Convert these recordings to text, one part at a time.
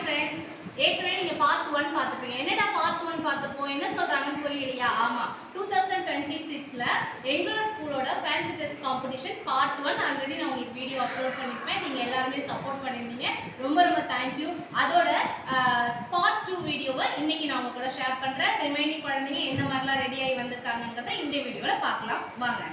Friends, ஏற்கனவே நீங்க part 1 பார்த்துப்பீங்க. என்னடா பார்ட் 1 பார்த்துப்போம், என்ன சொல்றாங்கன்னு புரியலையா? ஆமா, 2026ல எங்களோட ஸ்கூலோட fancy dress competition part 1 already நான் உங்களுக்கு வீடியோ அப்லோட் பண்ணிருப்பேன். நீங்க எல்லாருமே சப்போர்ட் பண்ணிருந்தீங்க, ரொம்ப ரொம்ப தேங்க்யூ. அதோட பார்ட் 2 வீடியோவை இன்னைக்கு நான் உங்க கூட ஷேர் பண்றேன். ரிமைனிங் குழந்தைங்க எந்த மாதிரிலாம் ரெடி ஆகி வந்திருக்காங்கன்றத இந்த வீடியோல பார்க்கலாம் வாங்க.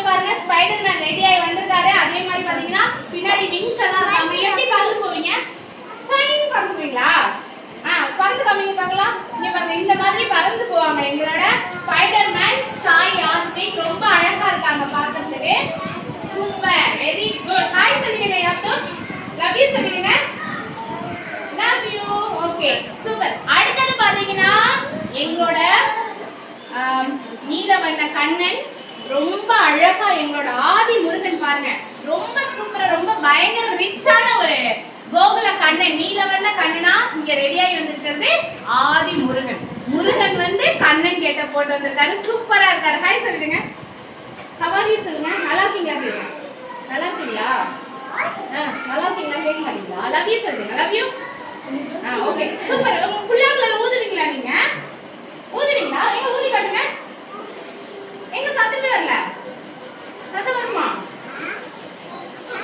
பாருங்க, ஸ்பைடர்மேன் ரெடி ஆகி வந்திருக்காரு. அதே மாதிரி பாத்தீங்கன்னா பின்னாடி விங்ஸ் எல்லாம் இருக்காங்க. எப்படி பறந்து போவீங்க? ஸ்வைங் பண்ணுவீங்களா? பறந்து காமிங்க பார்க்கலாம். இங்க பாருங்க, இந்த மாதிரி பறந்து போவாங்க எங்களோட ஸ்பைடர்மேன் சாய் ஆர்த்திக். ரொம்ப அழகா இருக்காங்க பார்க்கிறதுக்கு. Super, very good. ஹாய் சொல்லுங்க யாத்து. லவ் யூ சொல்லுங்க. Love you. Okay, super. அடுத்து பாத்தீங்கன்னா எங்களோட நீலவண்ண கண்ணன் ரொம்ப அழகா எங்களோட ஆதி முருகன் பாருங்க, ரொம்ப சூப்பரா, ரொம்ப பயங்கர ரிச்சான ஒரு கோகுல கண்ணன், நீலவண்ண கண்ணனா இங்க ரெடியாகி வந்திருக்கிறது ஆதி முருகன். முருகன் வந்து கண்ணன் கேட்ட போட்டு வந்திருக்காரு, சூப்பரா இருக்காரு. ஹாய் சொல்லுங்க. ஹவாரி சொல்லுங்க. நல்லா இருக்கீங்களா? நல்லா இருக்கீங்களா? நல்லா இருக்கீங்களா? கேட்க மாட்டீங்களா? லவ் யூ சொல்லுங்க. Love you. Okay, super. உங்க புள்ளாங்களை ஊதுவீங்களா? நீங்க ஊதுவீங்களா? எங்க ஊதி காட்டுங்க. எங்க சத்தமே வரல. சத்தம் வருமா?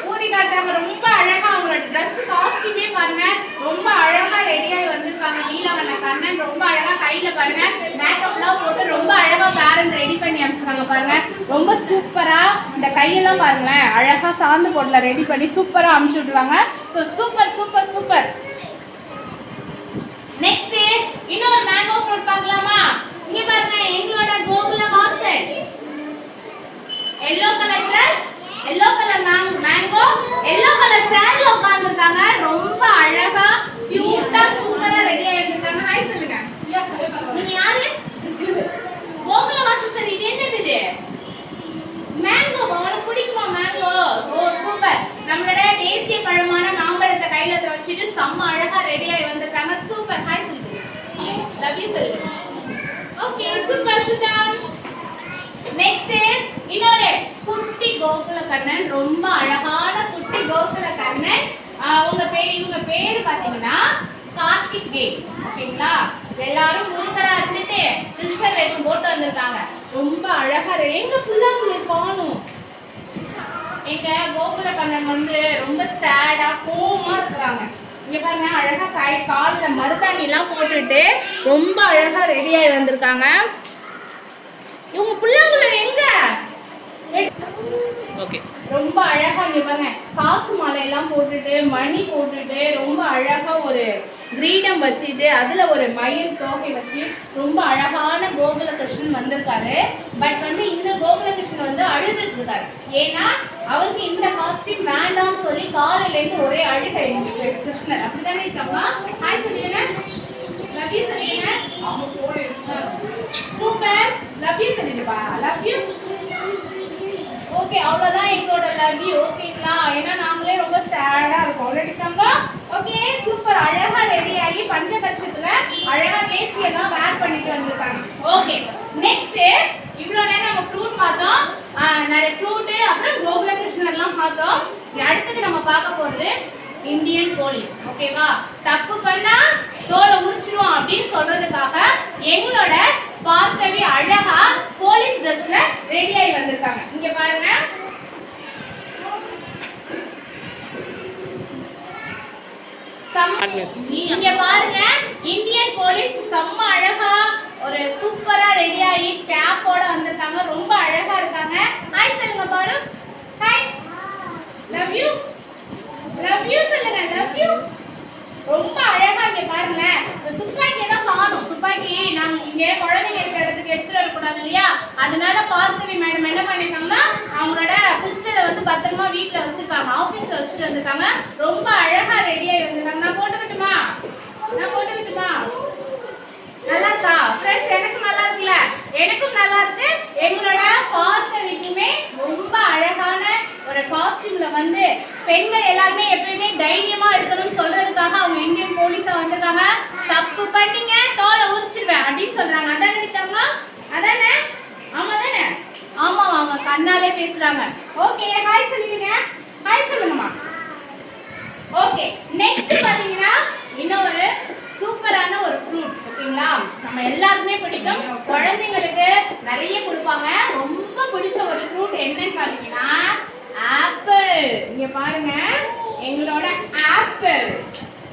ஊதி காட்டாங்க. ரொம்ப அழகா அவங்களோட ட்ரெஸ் காஸ்டியூமே பாருங்க, ரொம்ப அழகா ரெடியாகி வந்திருக்காங்க. நீலவண்ண கண்ணன் ரொம்ப அழகா கையில பாருங்க மேக்கப்லாம் போட்டு ரொம்ப அழகா பேரண்ட் ரெடி பண்ணி அனுப்பிச்சிருக்காங்க பாருங்க. ரொம்ப சூப்பரா இந்த கையெல்லாம் பாருங்களேன், அழகா சாந்து போடல ரெடி பண்ணி சூப்பரா அனுப்பிச்சு விட்டுருவாங்க. So super super super. Next இன்னொரு மேங்கோ ஃப்ரூட் பார்க்கலாமா? இங்க பாருங்க, எங்களோட Gokula Vasan yellow colour dress, yellow colour mango, yellow colour சேர்ல உட்கார்ந்திருக்காங்க. ரொம்ப அழகா கியூட்டா சூப்பரா ரெடி ஆயிருக்காங்க. ஹாய் சொல்லுங்க. நீங்க யாரு? கோகுல வாசன். சரி, இது என்னது? இது மேங்கோ. உங்களுக்கு பிடிக்குமா மேங்கோ? ஓ சூப்பர். நம்மளோட தேசிய பழமான மாம்பழத்தை கையில வச்சுட்டு செம்ம அழகா ரெடி ஆகி வந்திருக்காங்க. சூப்பர். ஹாய் சொல்லுங்க. லவ் யூ சொல்லுங்க. Okay, super. சுதான். நெக்ஸ்ட் இன்னொரு குட்டி கோகுல கண்ணன், ரொம்ப அழகான குட்டி கோகுல கண்ணன். இவங்க பேரு பாத்தீங்கன்னா கார்த்திகேயன். ஓகேங்களா? எல்லாரும் முருகரா இருந்துட்டு கிருஷ்ணர் வேஷம் போட்டு வந்திருக்காங்க. ரொம்ப அழகா. எங்க புள்ளாங்க காணும். எங்க கோகுல கண்ணன் வந்து ரொம்ப சேடா கோவமா இருக்கிறாங்க. இங்க பாருங்க, அழகா கால்ல மருதாணி எல்லாம் போட்டுட்டு ரொம்ப அழகா ரெடியாகி வந்திருக்காங்க. இவங்க புள்ளாங்குழ எங்க? ஓகே, ரொம்ப அழகா. இங்க பாருங்க, காசு மாலை எல்லாம் போட்டுட்டு மணி போட்டுட்டு ரொம்ப அழகா ஒரு கிரீடம் வச்சுட்டு அதுல ஒரு மயில் தோகை வச்சு ரொம்ப அழகான கோகுல கிருஷ்ணன் வந்திருக்காரு. பட் வந்து இந்த கோகுல கிருஷ்ணன் வந்து அழுதுட்டு இருக்காரு. ஏன்னா அவருக்கு இந்த காஸ்டியூம் வேண்டாம்னு சொல்லி காலையில இருந்து ஒரே அழுகை கிருஷ்ணர். அப்படித்தானே இருக்காமா? ஹாய் சொல்லுங்க. லவ் யூ சொல்லுங்க. சூப்பர். லவ் யூ சொல்லிடுப்பா. Love you. ஓகே, அவ்வளவுதான் எங்களோட லவ் யூ. ஓகேங்களா? ஏன்னா நாங்களே ரொம்ப சேடா இருக்கோம். ஆல்ரெடிதாங்க. Okay, super. அழகா ரெடி ஆகி பஞ்சகட்சத்துல அழகா வேஷ்டி எல்லாம் வேர் பண்ணிட்டு வந்திருக்காங்க. ஓகே, நெக்ஸ்ட் இவ்வளவு நேரம் நம்ம ஃப்ரூட் பார்த்தோம், நிறைய ஃப்ரூட், அப்புறம் கோகுல கிருஷ்ணர் எல்லாம் பார்த்தோம். அடுத்தது நம்ம பார்க்க போறது இந்தியன் போலீஸ். ஓகேவா? தப்பு பண்ணா தோலை உரிச்சிடுவோம் அப்படின்னு சொல்றதுக்காக எங்களோட பார்க்கவே அழகா போலீஸ் ட்ரெஸ்ல ரெடி ஆகி வந்திருக்காங்க. இங்க பாருங்க, இங்க பாருங்க, இந்தியன் போலீஸ் செம்ம அழகா ஒரு சூப்பரா ரெடி ஆகி கேப்போட வந்திருக்காங்க. ரொம்ப அழகா இருக்காங்க. ஹாய் சொல்லுங்க பாரு. Hi. Love you. Love you சொல்லுங்க. Love you. ரொம்ப அழகா. இங்க பாருங்க, துப்பாக்கியை தான் காணும். துப்பாக்கி நாங்க இங்க குழந்தைங்க இருக்கிற இடத்துக்கு எடுத்துட்டு வரக்கூடாது இல்லையா? அதனால பார்க்கவி மேடம் என்ன பண்ணிருக்காங்கன்னா அவங்களோட பிஸ்டலை வந்து பத்திரமா வீட்டுல வச்சிருக்காங்க, ஆபீஸ்ல வச்சுட்டு வந்திருக்காங்க. ரொம்ப அழகா ரெடி ஆகி வந்திருக்காங்க. நான் போட்டுக்கிட்டுமா? நான் போட்டுக்கிட்டுமா? நல்லா இருக்கா ஃப்ரெண்ட்ஸ்? எனக்கு நல்லா இருக்குல்ல? எனக்கும் நல்லா இருக்கு. எங்களோட பார்க்கவிக்குமே ரொம்ப அழகான ஒரு காஸ்டியூம்ல வந்து பெண்கள் எல்லாருமே எப்பயுமே தைரியமா இருக்கணும்னு சொல்றதுக்காக அவங்க இந்தியன் போலீஸா வந்திருக்காங்க. தப்பு பண்ணீங்க தோலை உரிச்சிடுவேன் அப்படின்னு சொல்றாங்க. அதான் நினைத்தாங்க. அதானே? ஆமா தானே? ஆமா, அவங்க கண்ணாலே பேசுறாங்க. ஓகே, ஹாய் சொல்லுங்க. ஹாய் சொல்லுங்கம்மா. ஓகே, நெக்ஸ்ட் பாத்தீங்கன்னா இன்னொரு சூப்பரான ஒரு ஃப்ரூட் ஓகேங்களா, நம்ம எல்லாருக்குமே பிடிக்கும், குழந்தைங்களுக்கு நிறைய கொடுப்பாங்க. ரொம்ப பிடிச்ச ஒரு ஃப்ரூட் என்னன்னு பாத்தீங்கன்னா ஆப்பிள். இங்க பாருங்க எங்களோட ஆப்பிள்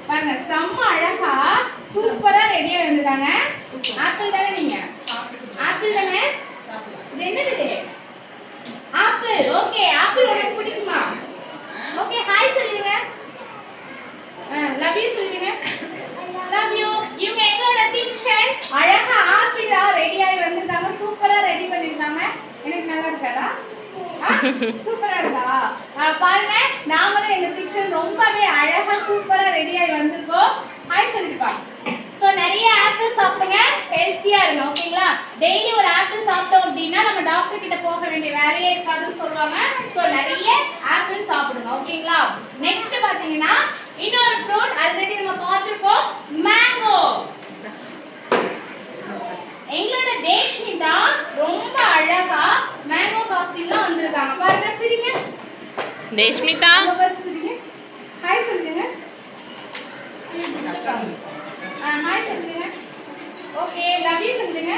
பாருங்க, செம்ம அழகா சூப்பரா ரெடியா வந்துட்டாங்க. ஆப்பிள் தானே நீங்க? ஆப்பிள் தானே? இது என்னது? ஆப்பிள். ஓகே, ஆப்பிள் உனக்கு பிடிக்குமா? ஓகே, ஹாய் சொல்லுங்க. லவ் யூ சொல்லுங்க. Love you. இவங்க எங்களோட டிக்ஷன் அழகா ஆப்பிளா ரெடி ஆகி வந்திருக்காங்க. சூப்பரா ரெடி பண்ணிருக்காங்க. எனக்கு நல்லா இருக்காடா? சூப்பரா இருக்கா? பாருங்க, நாங்களும் எங்க டிக்ஷன் ரொம்பவே அழகா சூப்பரா ரெடி ஆகி வந்திருக்கோம். ஹாய் சொல்லிருப்பா. சோ நிறைய ஆப்பிள் சாப்பிடுங்க, ஹெல்த்தியா இருங்க ஓகேங்களா. டெய்லி ஒரு ஆப்பிள் சாப்பிட்டோம் அப்படின்னா நம்ம டாக்டர் கிட்ட போக வேண்டிய வேலையே இருக்காதுன்னு சொல்லுவாங்க. சோ நிறைய ஆப்பிள் சாப்பிடுங்க ஓகேங்களா. நெக்ஸ்ட் பாத்தீங்கன்னா இன்னொரு ஃப்ரூட் ஆல்ரெடி நம்ம பார்த்திருக்கோம், மேங்கோ. எங்களோட தேஷ்மிதா ரொம்ப அழகா மேங்கோ காஸ்டியூம்ல வந்திருக்காங்க. பாருங்க, சிரிங்க தேஷ்மிதா. சிரிங்க. ஹாய் சொல்லுங்க. ஹாய் சொல்லுங்க. ஓகே, லவ் யூ சொல்லுங்க.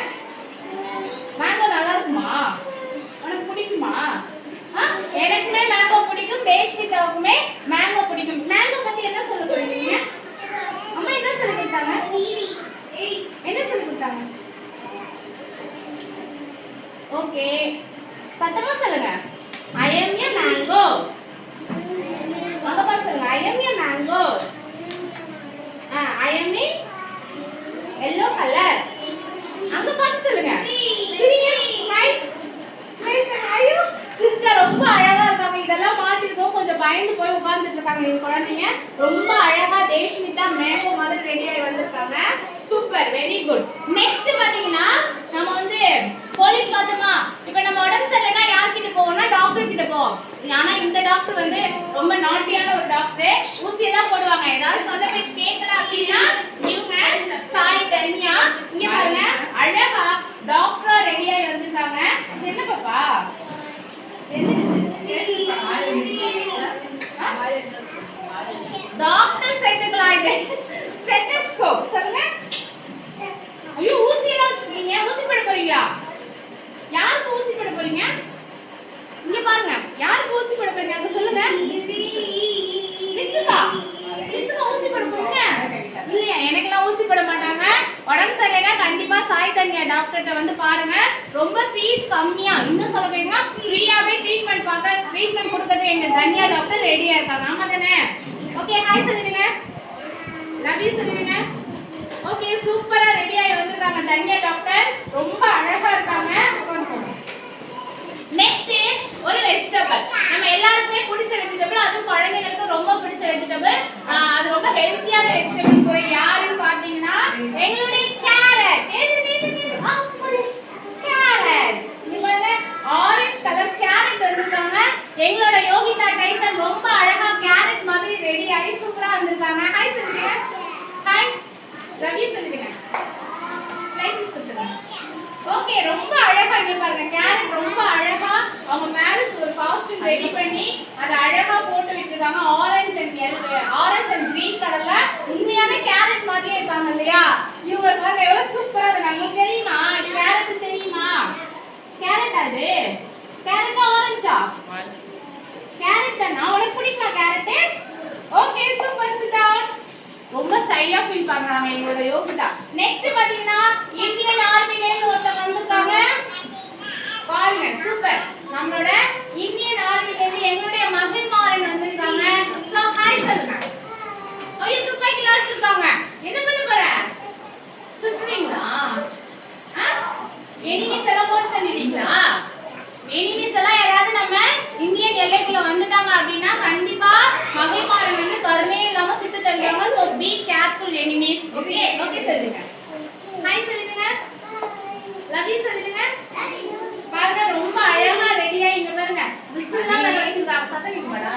மேங்கோ நல்லா இருக்குமா? உனக்கு பிடிக்குமா? எனக்குமே மேங்கோ பிடிக்கும், தேஷ்மிதாவுக்குமே மேங்கோ பிடிக்கும். மேங்கோ பத்தி என்ன சொல்ல போறீங்க? அம்மா என்ன சொல்லி கொடுத்தாங்க? என்ன சொல்லி கொடுத்தாங்க? ஓகே, சத்தமா சொல்லுங்க. I am a mango. அங்க பாரு சொல்லுங்க. I am a mango. I am in yellow color. அங்க பாத்து சொல்லுங்க. சிரிங்க. ஸ்மைல். ஸ்மைல். ஐயோ, சிரிச்சா ரொம்ப அழகா இருக்காங்க. இதெல்லாம் மாட்டிருக்கோம், கொஞ்சம் பயந்து போய் உட்கார்ந்துட்டு இருக்காங்க இந்த குழந்தைங்க. ரொம்ப அழகா தேஷ்மிதா மேங்கோ மாதிரி ரெடி ஆகி வந்திருக்காங்க. Super, very good. நெக்ஸ்ட் பாத்தீங்கன்னா நம்ம வந்து போலீஸ் பார்த்தோமா, இப்போ நம்ம உடம்பு சரியில்லைன்னா யார்கிட்ட போவோம்னா டாக்டர் கிட்ட போவோம். ஆனா இந்த டாக்டர் வந்து ரொம்ப நாட்டியான ஒரு டாக்டர், ஊசி எல்லாம் போடுவாங்க. ஏதாவது சொன்ன பேச்சு கேட்கல அப்படின்னா இவங்க சாய் தன்யா இங்க பாருங்க அழகா டாக்டரா ரெடியாகி வந்திருக்காங்க. என்ன பாப்பா? டாக்டர் ஸ்டெத்தஸ்கோப் சொல்லுங்க. ஐயோ, ஊசி எல்லாம் வச்சிருக்கீங்க, ஊசி போட போறீங்களா? யாருக்கு ஊசி போட போறீங்க? இங்க பாருங்க, யாருக்கு ஊசி போட போறீங்க அங்க சொல்லுங்க. மிஸ்ஸுக்கா? மிஸ்ஸுக்கா ஊசி போட போறீங்க? இல்லையா, எனக்கெல்லாம் ஊசி போட மாட்டாங்க. உடம்பு சரியில்லைனா கண்டிப்பா சாய் தன்யா டாக்டர்கிட்ட வந்து பாருங்க. ரொம்ப ஃபீஸ் கம்மியா, இன்னும் சொல்ல போறீங்கன்னா ஃப்ரீயாவே ட்ரீட்மெண்ட் கொடுக்கறது எங்க தன்யா டாக்டர் ரெடியா இருக்காங்க. ஆமா தானே? ஓகே, ஹாய் சொல்லுங்க. லவ் யூ சொல்லுங்க. ஓகே, சூப்பரா ரெடி ஆகி வந்திருக்காங்க தன்யா டாக்டர். ரொம்ப அழகா இருக்காங்க. நெக்ஸ்ட் ஒரு வெஜிடபிள், நம்ம எல்லாருக்குமே பிடிச்ச வெஜிடபிள், அதுவும் குழந்தைங்களுக்கு ரொம்ப பிடிச்ச வெஜிடபிள். அது ரொம்ப ஹெல்த்தியான வெஜிடபிள் கூட யாருன்னு பாத்தீங்கன்னா எங்களுடைய carrot. Carrot orange colour carrot வந்திருக்காங்க. எங்களோட யோகிதா டைசன் ரொம்ப அழகா கேரட் மாதிரி ரெடி ஆகி சூப்பரா வந்திருக்காங்க. ஹாய் சொல்லுங்க. ஹாய், லவ் யூ சொல்லுங்க. லைக் கொடுத்துருங்க. ஓகே, ரொம்ப அழகா இங்க பாருங்க, கேரட் ரொம்ப அழகா அவங்க மேரேஜ் ஒரு காஸ்டியூம் ரெடி பண்ணி அதை அழகா போட்டு விட்டுருக்காங்க. ஆரஞ்சு அண்ட் கிரீன் கலர்ல உண்மையான கேரட் மாதிரியே இருக்காங்க இல்லையா? இவங்க பாருங்க எவ்வளவு சூப்பரா இருக்காங்க. உங்களுக்கு தெரியுமா கேரட்? தெரியுமா கேரட்? அது கேரட்டா ஆரஞ்சா? கேரட் தானா? உனக்கு பிடிக்குமா கேரட்? Okay, super. சிட் ரொம்ப ஸ்டைலா ஃபீல் பண்றாங்க எங்களோட யோகிதா. நெக்ஸ்ட் பாத்தீங்கன்னா இந்தியன் ஆர்மில இருந்து ஒருத்தர் வந்திருக்காங்க. பாருங்க, சூப்பர். நம்மளோட இந்தியன் ஆர்மில இருந்து எங்களுடைய மகிழ்மாறன் வந்திருக்காங்க. சோ ஹாய் சொல்லுங்க. ஐயோ, துப்பாக்கி வச்சிருக்காங்க. என்ன பண்ண போற? சுற்றுவீங்களா? எனிமீஸ் எல்லாம் போட்டு தள்ளிடுவீங்களா? எனிமீஸ் எல்லாம் யாராவது நம்ம இந்தியன் எல்லைக்குள்ள வந்துட்டாங்க அப்படின்னா கண்டிப்பா மகிழ்மாறன் வந்து கருணையே இல்லாம சுட்டு தள்ளுவாங்க. So be careful enemies. Okay, okay சொல்லுங்க. ஹாய் சொல்லுங்க. லவ் யூ சொல்லுங்க. பாருங்க ரொம்ப அழகா ரெடியா இங்க பாருங்க விசில்லாம் வச்சிருக்காங்க. சத்தம் கேட்குமாடா?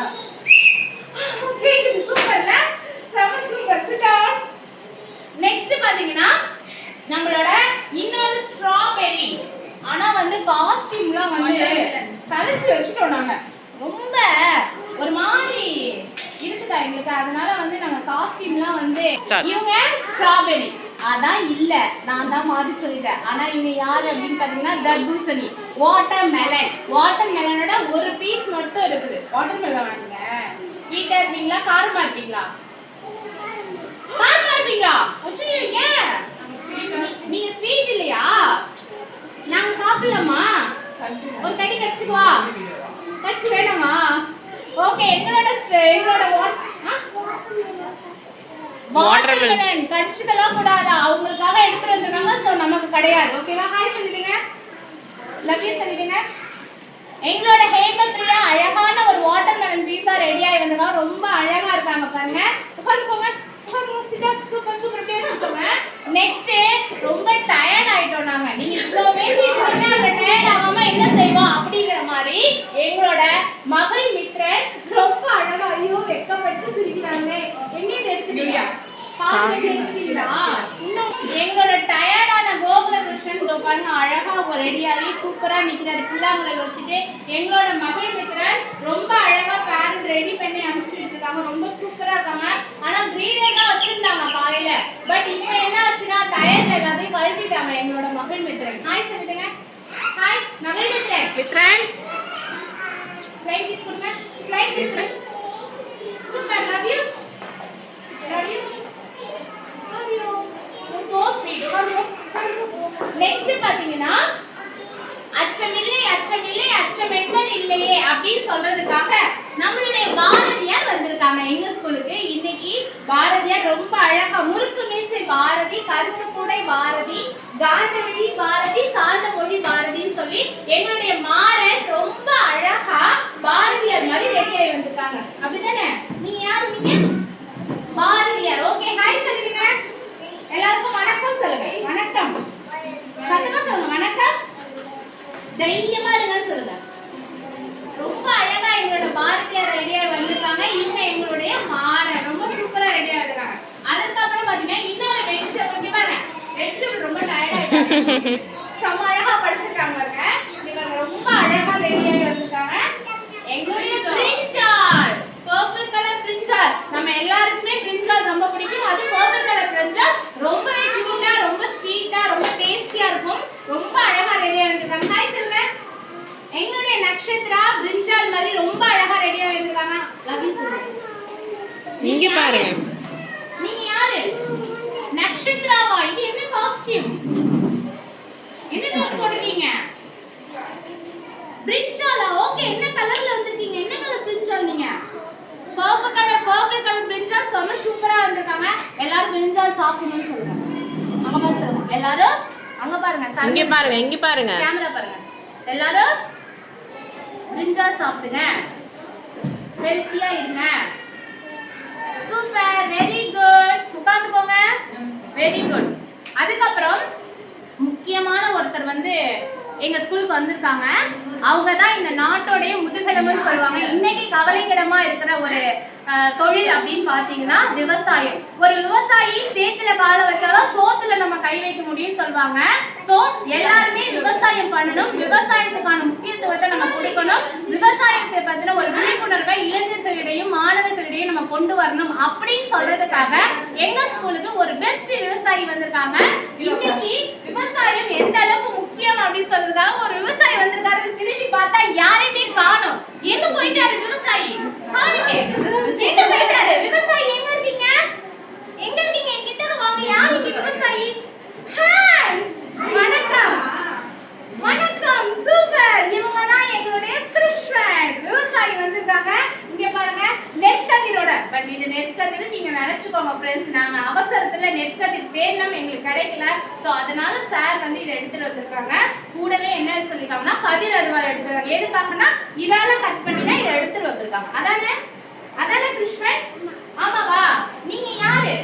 எங்களுக்கு. அதனால வந்து நாங்க காஸ்டியூம்லாம் வந்து Start. இவங்க ஸ்ட்ராபெரி அதான் இல்ல, நான் தான் மாறி சொல்லிட்டேன். ஆனா இவங்க யாரு அப்படின்னு பாத்தீங்கன்னா தர்பூசணி, வாட்டர் மெலனோட ஒரு பீஸ் மட்டும் இருக்குது. வாட்டர் மெலன் வாங்குங்க. ஸ்வீட்டா இருப்பீங்களா காரமா இருப்பீங்களா? காரமா இருப்பீங்களா? ஐயோ ஏன் நீங்க ஸ்வீட் இல்லையா? நாங்க சாப்பிடலாமா? ஒரு கடி கடிச்சுக்குவா, கடிச்சு வேணுமா? ஓகே, எங்களோட வாட்டர்மெலன் கடிச்சுக்கலாம் கூடாது, அவங்களுக்காக எடுத்துட்டு வந்திருக்காங்க. சோ நமக்கு கிடையாது. ஓகேவா? ஹாய் சொல்லிடுங்க, லவ் யூ சொல்லிடுங்க. எங்களோட ஹேமபிரியா அழகான ஒரு வாட்டர்மெலன் பீஸா ரெடி ஆகி வந்திருக்காங்க. ரொம்ப அழகா இருக்காங்க பாருங்க. உட்காந்துக்கோங்க, சூப்பர் சூப்பர் பேசுங்க. நெக்ஸ்ட் ரொம்ப டயர்ட் ஆயிட்டோம் நாங்க. நீங்க இவ்வளவு பேசிட்டு இருந்தீங்கன்னா டயர்ட் ஆகாம என்ன செய்வோம் அப்படிங்கிற மாதிரி எங்களோட மகள் மித்ரன் ரொம்ப அழகா, ஐயோ வெக்கப்பட்டு சிரிக்கிறாங்க. எங்க இருந்து எடுத்துட்டீங்க? எங்களோட டயர்டான கோகுலகிருஷ்ணன் இதோ பாருங்க அழகா ரெடியாகி சூப்பரா நிக்கிறாரு. பிள்ளைங்களை வச்சுட்டு எங்களோட மகள் மித்ரன் ரொம்ப அழகா பேரண்ட் ரெடி பண்ணி அனுப்பிச்சுட்டு இருக்காங்க. ரொம்ப சூப்பரா இருக்காங்க. ஆனா கிரீடியன்ட் வச்சிருந்தாங்க காலையில, பட் இப்போ என்ன ஆச்சுன்னா டயர்ட்ல எல்லாத்தையும் கழட்டிட்டாங்க எங்களோட மகள் மித்ரன். ஹாய் சொல்லிடுங்க. ஹாய் மகள் மித்ரன். ஃப்ளைட் கிஸ் கொடுங்க, ஃப்ளைட் கிஸ் கொடுங்க. Super, love you, love you, love you. So sweet. Next பாத்தீங்கன்னா அச்சமில்லை அச்சமில்லை அச்சம் என்பது இல்லையே அப்படின்னு சொல்றதுக்காக நம்மளுடைய பாரதியார் வந்திருக்காங்க எங்க ஸ்கூலுக்கு. இன்னைக்கு பாரதியார் ரொம்ப அழகா முறுக்கு மீசை பாரதி, கருப்பு கூடை பாரதி, காந்தவெளி பாரதி, சார்ந்த மொழி பாரதின்னு சொல்லி எங்களுடைய மாறன் ரொம்ப அழகா பாரதியார் மாதிரி ரெடி ஆகி வந்திருக்காங்க. அப்படிதானே? நீங்க யாரு? நீங்க பாரதியார். ஓகே, ஹாய் சொல்லுங்க. எல்லாருக்கும் வணக்கம் சொல்லுங்க. வணக்கம் சத்தமா சொல்லுங்க. வணக்கம், தைரியமா இருங்க சொல்லுங்க. ரொம்ப அழகா எங்களோட பாரதியார் ரெடியா வந்திருக்காங்க. இவங்க எங்களுடைய மாறன் ரொம்ப சூப்பரா ரெடியா வந்திருக்காங்க. அதுக்கப்புறம் பாத்தீங்கன்னா இன்னொரு வெஜிடபிள் பாருங்க. வெஜிடபிள் ரொம்ப டயர்ட் ஆயிட்டாங்க, செம்ம அழகா படுத்துட்டாங்க பாருங்க. இவங்க ரொம்ப அழகா ரெடியா வந்திருக்காங்க. எங்களுடைய பிரிஞ்சால், பர்பிள் கலர் பிரிஞ்சால். நம்ம எல்லாருக்குமே பிரிஞ்சால் ரொம்ப பிடிக்கும். அது பர்பிள் கலர் பிரிஞ்சால் ரொம்பவே கியூட்டா, ரொம்ப ஸ்வீட்டா, ரொம்ப டேஸ்டியா இருக்கும். ரொம்ப அழகா ரெடியா வந்திருக்காங்க. ஹாய் சொல்லுங்க. எங்களுடைய நக்ஷத்ரா பிரிஞ்சால் மாதிரி ரொம்ப அழகா ரெடியா வந்திருக்காங்க. லவ் யூ சொல்லுங்க. நீங்க பாருங்க. நீங்க யாரு? நக்ஷத்ராவா? இது என்ன காஸ்டியூம்? என்ன ட்ரெஸ் போட்டுட்டீங்க? பிரிஞ்சாலா? ஓகே, என்ன கலர்ல வந்திருக்கீங்க? என்ன கலர் பிரிஞ்சால் நீங்க? பர்பிள் கலர் பிரிஞ்சால் செம சூப்பரா வந்திருக்காங்க. எல்லாரும் பிரிஞ்சால் சாப்பிடணும்னு சொல்லுங்க. அங்க பாருங்க சொல்லுங்க. எல்லாரும் அங்க பாருங்க, இங்க பாருங்க, இங்க பாருங்க, கேமரா பாருங்க. எல்லாரும் பிரிஞ்சால் சாப்பிடுங்க, ஹெல்த்தியா இருங்க. Super, very good. உட்கார்ந்துக்கோங்க. Very good. அதுக்கப்புறம் முக்கியமான ஒருத்தர் வந்து எங்க ஸ்கூலுக்கு வந்திருக்காங்க. அவங்க தான் இந்த நாட்டோடைய முதுகெலும்புன்னு சொல்லுவாங்க. இன்னைக்கு கவலைக்கிடமா இருக்கிற ஒரு தொழில் அப்படின்னு பாத்தீங்கன்னா விவசாயம். ஒரு விவசாயி சேத்துல கால வச்சாலும் சோத்துல நம்ம கை வைக்க முடியும்னு சொல்லுவாங்க. சோ எல்லாருமே விவசாயம் பண்ணணும், விவசாயத்துக்கான முக்கியத்துவத்தை நம்ம கொடுக்கணும், விவசாயத்தை பத்தின ஒரு விழிப்புணர்வை இளைஞர்களிடையும் மாணவர்களிடையும் நம்ம கொண்டு வரணும் அப்படின்னு சொல்றதுக்காக எங்க ஸ்கூலுக்கு ஒரு பெஸ்ட் விவசாயி வந்திருக்காங்க. இன்னைக்கு விவசாயம் எந்த அளவுக்கு முக்கியம் அப்படின்னு சொல்றதுக்காக ஒரு விவசாயி வந்திருக்காரு. திரும்பி பார்த்தா யாரையுமே காணோம். எங்க போயிட்டாரு விவசாயி? எங்க போயிட்டாரு விவசாயி? எங்க இருக்கீங்க? எங்க இருக்கீங்க? என்கிட்ட வாங்க. யார் இந்த விவசாயி? ஹாய், வணக்கம். வணக்கம், சூப்பர். இவங்க தான் எங்களுடைய கிருஷ்ணன் விவசாயி வந்திருக்காங்க. இங்க பாருங்க, நெற்கதிரோட. பட் இது நெற்கதிர் நீங்க நினைச்சுக்கோங்க ஃப்ரெண்ட்ஸ். நாங்க அவசரத்துல நெற்கதிர் தேர்னம் எங்களுக்கு கிடைக்கல. சோ அதனால சார் வந்து இதை எடுத்துட்டு வந்திருக்காங்க. கூடவே என்னன்னு சொல்லிருக்காங்கன்னா கதிர் அருவாள் எடுத்துருக்காங்க. எதுக்காகனா இதால கட் பண்ணி தான் இதை எடுத்துட்டு வந்திருக்காங்க. அதானே? அதானே கிருஷ்ணன்? ஆமாவா? நீங்க யாரு?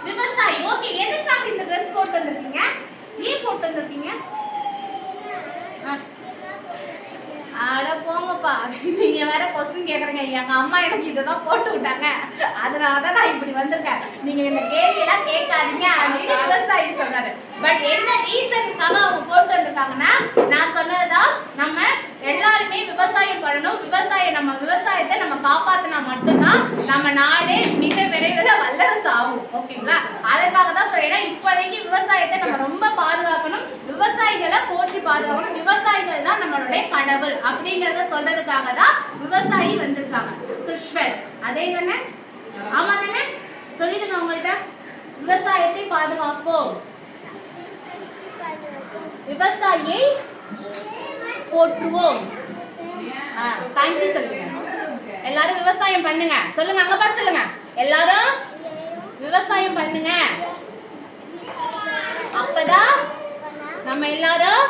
விவசாயி. ஓகே, எதுக்காக இந்த ட்ரெஸ் போட்டு வந்திருக்கீங்க? ஏன் போட்டு வந்திருக்கீங்க? அட போங்கப்பா, நீங்க வேற கொஸ்டின் கேக்குறீங்க. எங்க அம்மா எனக்கு இததான் போட்டு விட்டாங்க, அதனாலதான் நான் இப்படி வந்திருக்கேன். நீங்க இந்த கேள்வி எல்லாம் கேட்காதீங்க அப்படின்னு விவசாயி சொன்னாரு. பட் என்ன ரீசனுக்காக அவங்க போட்டு வந்திருக்காங்கன்னா, நான் சொன்னதுதான், நம்ம எல்லாருமே விவசாயம் பண்ணணும், நம்ம விவசாயத்தை நம்ம காப்பாத்தினா மட்டும்தான் நம்ம நாடு மிக விரைவில் வல்லரசு ஆகும். ஓகேங்களா? அதற்காக தான் சொல்றேன், இப்போதைக்கு விவசாயத்தை நம்ம ரொம்ப பாதுகாக்கணும், விவசாயிகளை போற்றி பாதுகாக்கணும், விவசாயிகள் தான் நம்மளுடைய கடவுள் அப்படிங்கறத சொல்றதுக்காக தான் விவசாயி வந்திருக்காங்க. கிருஷ்ணர் அதே தானே? ஆமா தானே? சொல்லிடுங்க உங்கள்கிட்ட. விவசாயத்தை பாதுகாப்போம், விவசாயியை போற்றுவோம். தேங்க்யூ சொல்லுங்க. எல்லாரும் விவசாயம் பண்ணுங்க. சொல்லுங்க, அங்க பாத்து சொல்லுங்க. எல்லாரும் விவசாயம் பண்ணுங்க. அப்பதான் நம்ம எல்லாரும்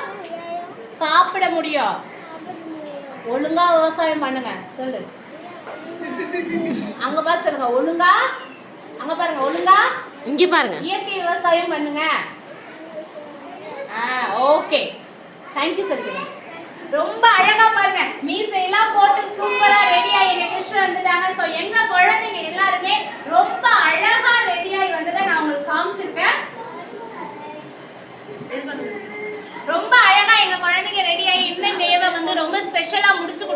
சாப்பிட முடியும். ஒழுங்கா விவசாயம் பண்ணுங்க. சொல்லு, அங்க பாத்து சொல்லுங்க. ஒழுங்கா, அங்க பாருங்க, ஒழுங்கா இங்க பாருங்க. இயற்கை விவசாயம் பண்ணுங்க. ஓகே, தேங்க்யூ சொல்லுங்க. ரொம்ப அழகா பாருங்க, மீசையெல்லாம் போட்டு சூப்பரா ரெடியா எங்க கிருஷ்ணன் வந்துட்டாங்க. சோ எங்க குழந்தைங்க எல்லாருமே ரொம்ப அழகா ரெடியாகி வந்ததை நான் உங்களுக்கு காமிச்சிருக்கேன். ரொம்ப அழகா எங்க குழந்தைங்க ரெடியாகி இந்த டேவை வந்து ரொம்ப ஸ்பெஷலா முடிச்சு